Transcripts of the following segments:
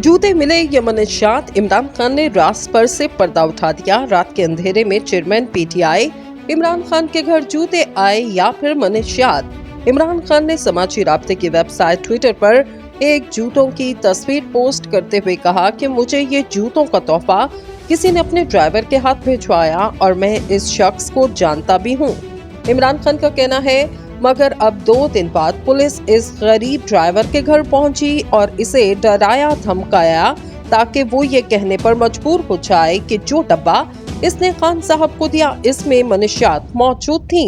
जूते मिले ये मनशियात, इमरान खान ने रास पर से पर्दा उठा दिया। रात के अंधेरे में चेयरमैन पीटीआई इमरान खान के घर जूते आए या फिर मनशियात। इमरान खान ने समाजी राब्ते की वेबसाइट ट्विटर पर एक जूतों की तस्वीर पोस्ट करते हुए कहा कि मुझे ये जूतों का तोहफा किसी ने अपने ड्राइवर के हाथ भिजवाया और मैं इस शख्स को जानता भी हूँ। इमरान खान का कहना है, मगर अब 2 दिन बाद पुलिस इस गरीब ड्राइवर के घर पहुंची और इसे डराया धमकाया ताकि वो ये कहने पर मजबूर हो जाए कि जो डब्बा इसने खान साहब को दिया इसमें मनशियात मौजूद थी।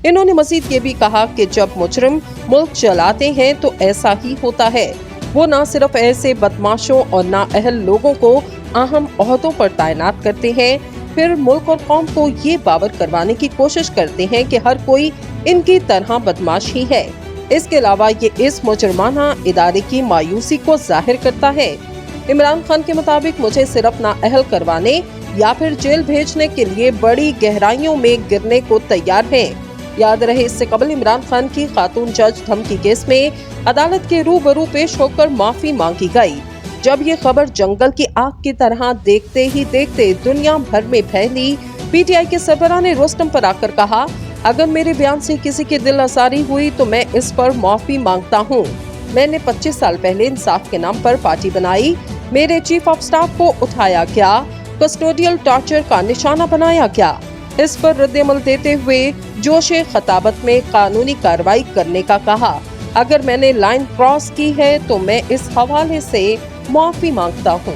इन्होंने मजीद ये भी कहा कि जब मुजरिम मुल्क चलाते हैं तो ऐसा ही होता है। वो न सिर्फ ऐसे बदमाशों और नाअहल लोगों को अहम ओहदों पर तैनात करते हैं, फिर मुल्क और कौम को ये बावर करवाने की कोशिश करते हैं कि हर कोई इनकी तरह बदमाश ही है। इसके अलावा ये इस मुजरमाना इदारे की मायूसी को जाहिर करता है। इमरान खान के मुताबिक मुझे सिर्फ नाअहल करवाने या फिर जेल भेजने के लिए बड़ी गहराइयों में गिरने को तैयार हैं। याद रहे, इससे कबल इमरान खान की खातून जज धमकी केस में अदालत के रूबरू पेश होकर माफी मांगी गई। जब ये खबर जंगल की आग की तरह देखते ही देखते दुनिया भर में फैली, पीटीआई के सरबराह ने रुस्तम पर आकर कहा, अगर मेरे बयान से किसी की दिल आज़ारी हुई तो मैं इस पर माफी मांगता हूँ। मैंने 25 साल पहले इंसाफ के नाम पर पार्टी बनाई। मेरे चीफ ऑफ स्टाफ को उठाया क्या, कस्टोडियल टॉर्चर का निशाना बनाया क्या? इस पर रद्द-ए-अमल देते हुए जोशे खताबत में कानूनी कार्रवाई करने का कहा। अगर मैंने लाइन क्रॉस की है तो मैं इस हवाले से माफी मांगता हूँ।